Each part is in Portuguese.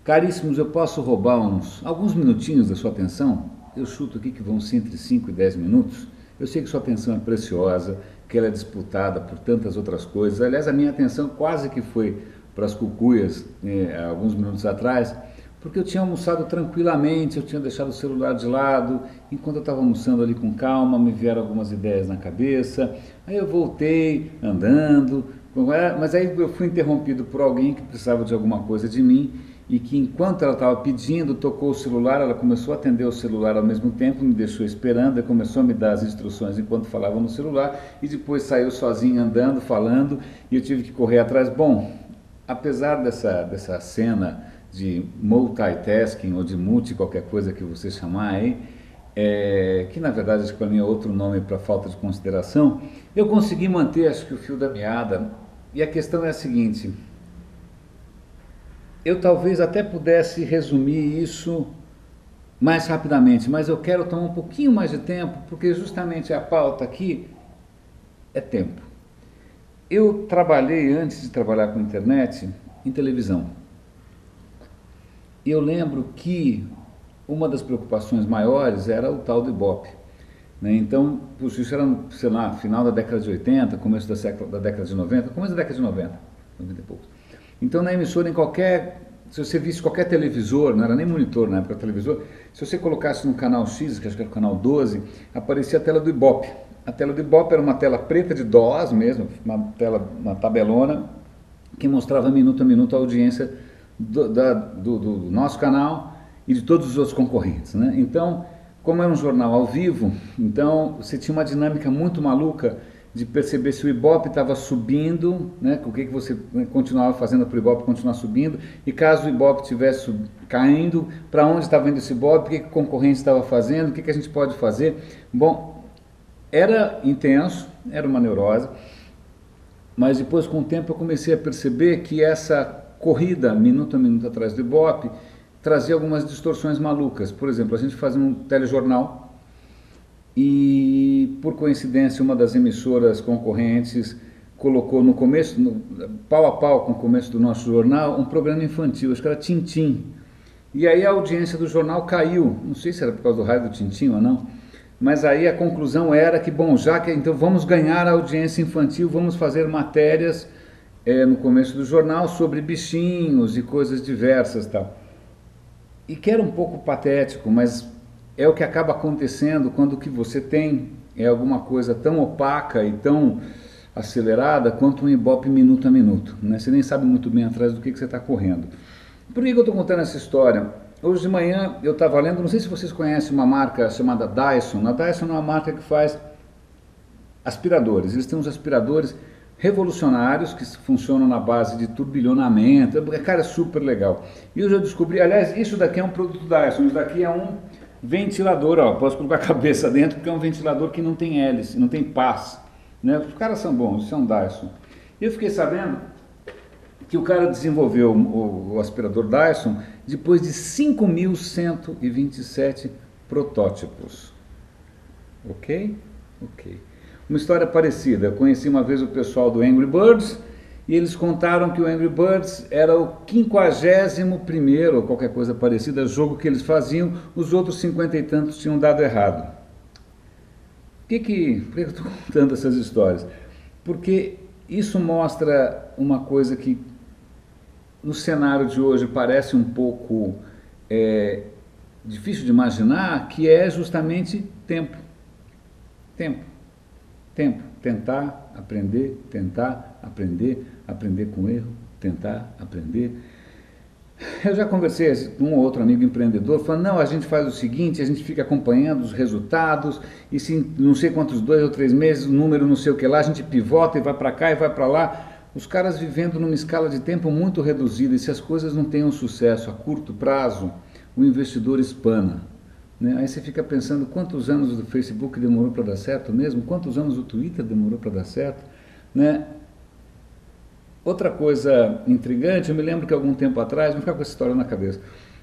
Caríssimos, eu posso roubar alguns minutinhos da sua atenção? Eu chuto aqui que vão ser entre 5 e 10 minutos. Eu sei que sua atenção é preciosa, que ela é disputada por tantas outras coisas. Aliás, a minha atenção quase que foi para as cucuias alguns minutos atrás, porque eu tinha almoçado tranquilamente, eu tinha deixado o celular de lado. Enquanto eu estava almoçando ali com calma, me vieram algumas ideias na cabeça. Aí eu voltei andando, mas aí eu fui interrompido por alguém que precisava de alguma coisa de mim e que enquanto ela estava pedindo, tocou o celular, ela começou a atender o celular ao mesmo tempo, me deixou esperando, e começou a me dar as instruções enquanto falava no celular e depois saiu sozinha andando, falando e eu tive que correr atrás. Bom, apesar dessa cena de multitasking ou de multi qualquer coisa que você chamar aí, que na verdade acho que para mim é outro nome para falta de consideração, eu consegui manter acho que o fio da meada e a questão é a seguinte. Eu talvez até pudesse resumir isso mais rapidamente, mas eu quero tomar um pouquinho mais de tempo, porque justamente a pauta aqui é tempo. Eu trabalhei, antes de trabalhar com internet, em televisão. E eu lembro que uma das preocupações maiores era o tal do Ibope. Né? Então, isso era, sei lá, final da década de 80, começo da década de 90, começo da década de 90, 90 e poucos. Então na emissora, se você visse qualquer televisor, não era nem monitor na época, televisor, se você colocasse no canal X, que acho que era o canal 12, aparecia a tela do Ibope. A tela do Ibope era uma tela preta de DOS mesmo, uma tabelona, que mostrava minuto a minuto a audiência do nosso canal e de todos os outros concorrentes. Né? Então, como era um jornal ao vivo, então você tinha uma dinâmica muito maluca de perceber se o Ibope estava subindo, né, o que você continuava fazendo para o Ibope continuar subindo, e caso o Ibope estivesse caindo, para onde estava indo esse Ibope, o que o concorrente estava fazendo, o que a gente pode fazer. Bom, era intenso, era uma neurose, mas depois com o tempo eu comecei a perceber que essa corrida minuto a minuto atrás do Ibope trazia algumas distorções malucas. Por exemplo, a gente fazia um telejornal, e por coincidência uma das emissoras concorrentes colocou no começo, pau a pau com o começo do nosso jornal, um programa infantil, acho que era Tintim. E aí a audiência do jornal caiu, não sei se era por causa do raio do Tintim ou não, mas aí a conclusão era que, bom, já que então vamos ganhar a audiência infantil, vamos fazer matérias no começo do jornal sobre bichinhos e coisas diversas e tal. E que era um pouco patético, mas é o que acaba acontecendo quando o que você tem é alguma coisa tão opaca e tão acelerada quanto um Ibope minuto a minuto. Né? Você nem sabe muito bem atrás do que você está correndo. Por que eu estou contando essa história? Hoje de manhã eu estava lendo, não sei se vocês conhecem uma marca chamada Dyson. A Dyson é uma marca que faz aspiradores. Eles têm uns aspiradores revolucionários que funcionam na base de turbilhonamento. Cara, é super legal. E eu já descobri, aliás, isso daqui é um produto Dyson, isso daqui é um ventilador, ó, posso colocar a cabeça dentro porque é um ventilador que não tem hélice, não tem pás, né? Os caras são bons, isso é um Dyson. E eu fiquei sabendo que o cara desenvolveu o aspirador Dyson depois de 5.127 protótipos. Ok? Ok. Uma história parecida, eu conheci uma vez o pessoal do Angry Birds e eles contaram que o Angry Birds era o 51º, ou qualquer coisa parecida, jogo que eles faziam, os outros 50 e tantos tinham dado errado. Por que eu estou contando essas histórias? Porque isso mostra uma coisa que no cenário de hoje parece um pouco difícil de imaginar, que é justamente tempo. Tempo. Tempo. Tentar, aprender, aprender com erro, tentar, aprender. Eu já conversei com um ou outro amigo empreendedor, falando, não, a gente faz o seguinte, a gente fica acompanhando os resultados, e se não sei quantos 2 ou 3 meses, o número não sei o que lá, a gente pivota e vai para cá e vai para lá. Os caras vivendo numa escala de tempo muito reduzida, e se as coisas não têm um sucesso a curto prazo, o investidor espana. Né? Aí você fica pensando quantos anos o Facebook demorou para dar certo mesmo, quantos anos o Twitter demorou para dar certo. Né? Outra coisa intrigante, eu me lembro que algum tempo atrás, vou ficar com essa história na cabeça,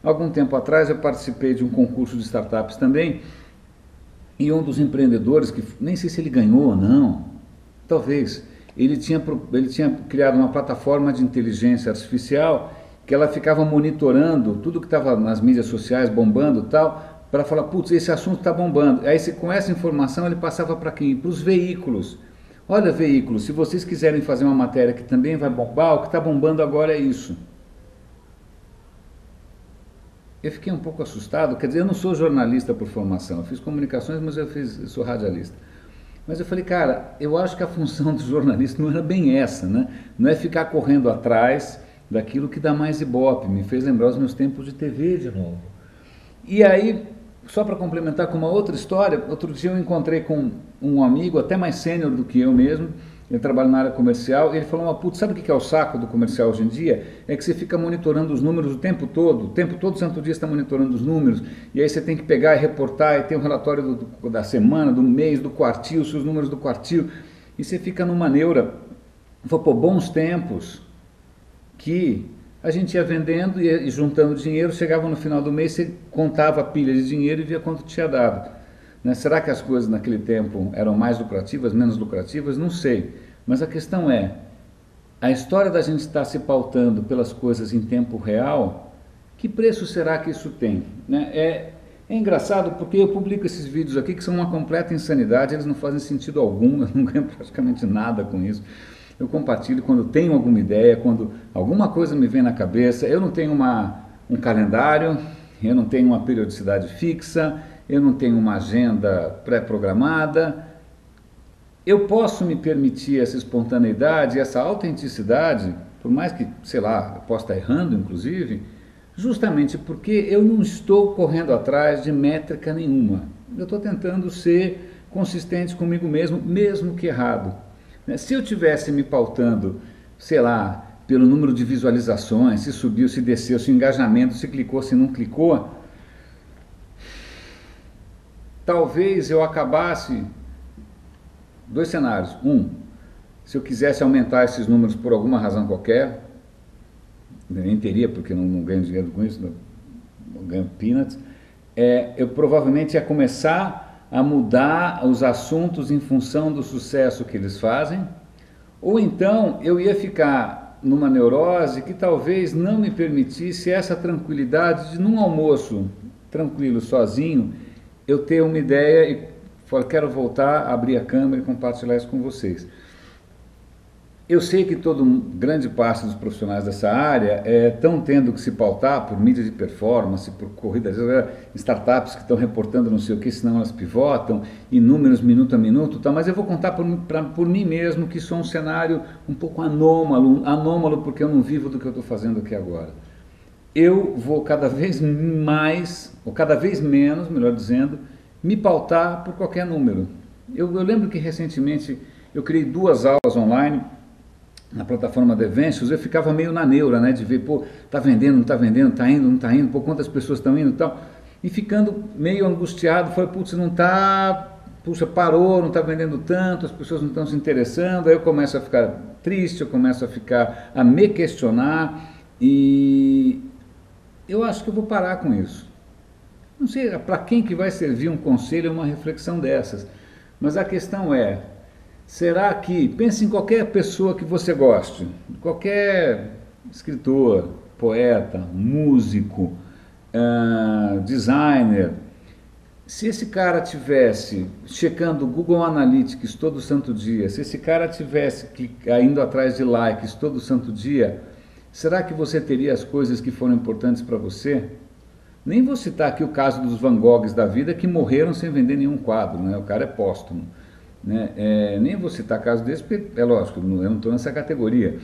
algum tempo atrás eu participei de um concurso de startups também, e um dos empreendedores, que nem sei se ele ganhou ou não, talvez, ele tinha criado uma plataforma de inteligência artificial que ela ficava monitorando tudo que estava nas mídias sociais bombando e tal, para falar, putz, esse assunto está bombando. Aí com essa informação ele passava para quem? Para os veículos. Olha, veículos, se vocês quiserem fazer uma matéria que também vai bombar, o que está bombando agora é isso. Eu fiquei um pouco assustado, quer dizer, eu não sou jornalista por formação, eu fiz comunicações, mas eu sou radialista. Mas eu falei, cara, eu acho que a função do jornalista não era bem essa, né? Não é ficar correndo atrás daquilo que dá mais ibope, me fez lembrar os meus tempos de TV de novo. E aí, só para complementar com uma outra história, outro dia eu encontrei com um amigo, até mais sênior do que eu mesmo, ele trabalha na área comercial, e ele falou, putz, sabe o que é o saco do comercial hoje em dia? É que você fica monitorando os números o tempo todo santo dia está monitorando os números, e aí você tem que pegar e reportar, e tem um relatório da semana, do mês, do quartil, os seus números do quartil, e você fica numa neura. Foi por bons tempos que a gente ia vendendo e juntando dinheiro, chegava no final do mês, você contava a pilha de dinheiro e via quanto tinha dado. Né? Será que as coisas naquele tempo eram mais lucrativas, menos lucrativas? Não sei. Mas a questão é, a história da gente estar se pautando pelas coisas em tempo real, que preço será que isso tem? Né? É engraçado porque eu publico esses vídeos aqui que são uma completa insanidade, eles não fazem sentido algum, eu não ganho praticamente nada com isso. Eu compartilho quando tenho alguma ideia, quando alguma coisa me vem na cabeça. Eu não tenho um calendário, eu não tenho uma periodicidade fixa, eu não tenho uma agenda pré-programada. Eu posso me permitir essa espontaneidade, essa autenticidade, por mais que, sei lá, eu possa estar errando, inclusive, justamente porque eu não estou correndo atrás de métrica nenhuma. Eu estou tentando ser consistente comigo mesmo, mesmo que errado. Se eu tivesse me pautando, sei lá, pelo número de visualizações, se subiu, se desceu, se o engajamento, se clicou, se não clicou, talvez eu acabasse, dois cenários. Se eu quisesse aumentar esses números por alguma razão qualquer, nem teria, porque não ganho dinheiro com isso, não ganho peanuts, eu provavelmente ia começar a mudar os assuntos em função do sucesso que eles fazem, ou então eu ia ficar numa neurose que talvez não me permitisse essa tranquilidade de num almoço tranquilo, sozinho, eu ter uma ideia e falar, quero voltar, abrir a câmera e compartilhar isso com vocês. Eu sei que grande parte dos profissionais dessa área estão tendo que se pautar por mídia de performance, por corridas, startups que estão reportando não sei o que, senão elas pivotam, e números minuto a minuto, tá? Mas eu vou contar por mim mesmo que sou um cenário um pouco anômalo porque eu não vivo do que eu estou fazendo aqui agora. Eu vou cada vez mais, ou cada vez menos, melhor dizendo, me pautar por qualquer número. Eu lembro que recentemente eu criei 2 aulas online na plataforma The Ventures, eu ficava meio na neura, né, de ver, pô, tá vendendo, não tá vendendo, tá indo, não tá indo, pô, quantas pessoas estão indo e tal, e ficando meio angustiado, falei, putz, não tá, puxa, parou, não tá vendendo tanto, as pessoas não estão se interessando, aí eu começo a ficar triste, eu começo a me questionar, e eu acho que eu vou parar com isso. Não sei para quem que vai servir um conselho ou uma reflexão dessas, mas a questão é, será que, pense em qualquer pessoa que você goste, qualquer escritor, poeta, músico, designer, se esse cara tivesse checando o Google Analytics todo santo dia, se esse cara tivesse indo atrás de likes todo santo dia, será que você teria as coisas que foram importantes para você? Nem vou citar aqui o caso dos Van Goghs da vida que morreram sem vender nenhum quadro, né? O cara é póstumo. Né? Nem vou citar caso desse, porque é lógico, eu não estou nessa categoria.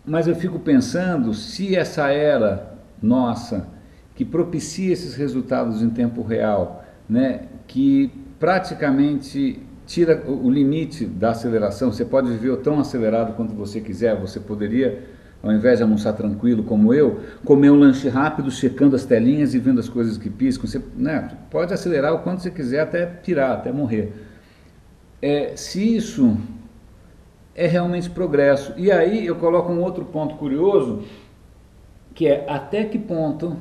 Mas eu fico pensando se essa era nossa, que propicia esses resultados em tempo real, né? Que praticamente tira o limite da aceleração, você pode viver tão acelerado quanto você quiser, você poderia, ao invés de almoçar tranquilo como eu, comer um lanche rápido, checando as telinhas e vendo as coisas que piscam, você, né? Pode acelerar o quanto você quiser até pirar, até morrer. Se isso é realmente progresso. E aí eu coloco um outro ponto curioso, que é até que ponto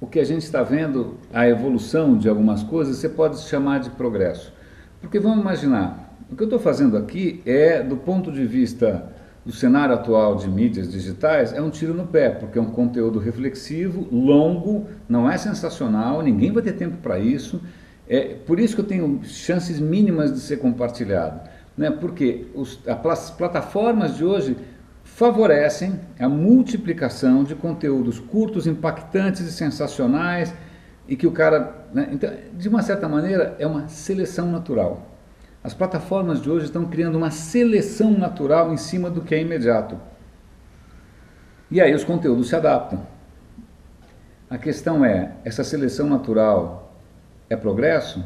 o que a gente está vendo, a evolução de algumas coisas, você pode chamar de progresso. Porque vamos imaginar, o que eu estou fazendo aqui é do ponto de vista do cenário atual de mídias digitais é um tiro no pé, porque é um conteúdo reflexivo, longo, não é sensacional, ninguém vai ter tempo para isso. É por isso que eu tenho chances mínimas de ser compartilhado, né? Porque as plataformas de hoje favorecem a multiplicação de conteúdos curtos, impactantes e sensacionais, e que o cara, né? Então, de uma certa maneira, é uma seleção natural. As plataformas de hoje estão criando uma seleção natural em cima do que é imediato. E aí os conteúdos se adaptam. A questão é, essa seleção natural é progresso?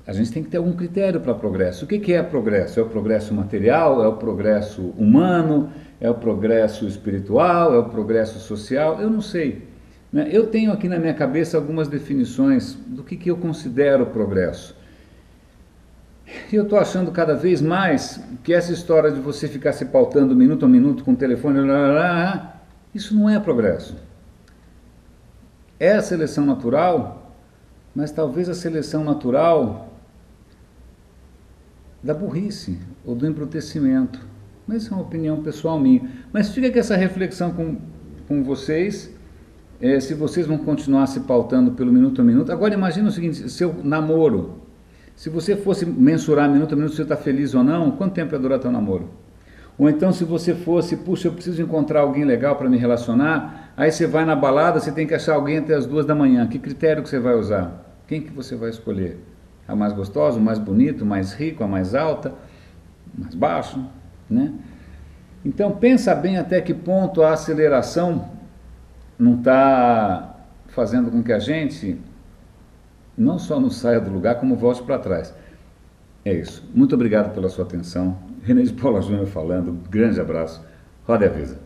A gente tem que ter algum critério para progresso. O que é progresso? É o progresso material? É o progresso humano? É o progresso espiritual? É o progresso social? Eu não sei, né? Eu tenho aqui na minha cabeça algumas definições do que eu considero progresso. E eu estou achando cada vez mais que essa história de você ficar se pautando minuto a minuto com o telefone, isso não é progresso. É a seleção natural, mas talvez a seleção natural da burrice ou do embrutecimento. Mas isso é uma opinião pessoal minha. Mas fica aqui essa reflexão com vocês, se vocês vão continuar se pautando pelo minuto a minuto. Agora imagina o seguinte, seu namoro. Se você fosse mensurar minuto a minuto se você está feliz ou não, quanto tempo ia durar teu namoro? Ou então se você fosse, puxa, eu preciso encontrar alguém legal para me relacionar, aí você vai na balada, você tem que achar alguém até as 2 da manhã. Que critério que você vai usar? Quem que você vai escolher? A mais gostosa, o mais bonito, o mais rico, a mais alta, mais baixo, né? Então pensa bem até que ponto a aceleração não está fazendo com que a gente não só não saia do lugar, como volte para trás. É isso. Muito obrigado pela sua atenção. René de Paula Júnior falando. Grande abraço. Roda e avisa.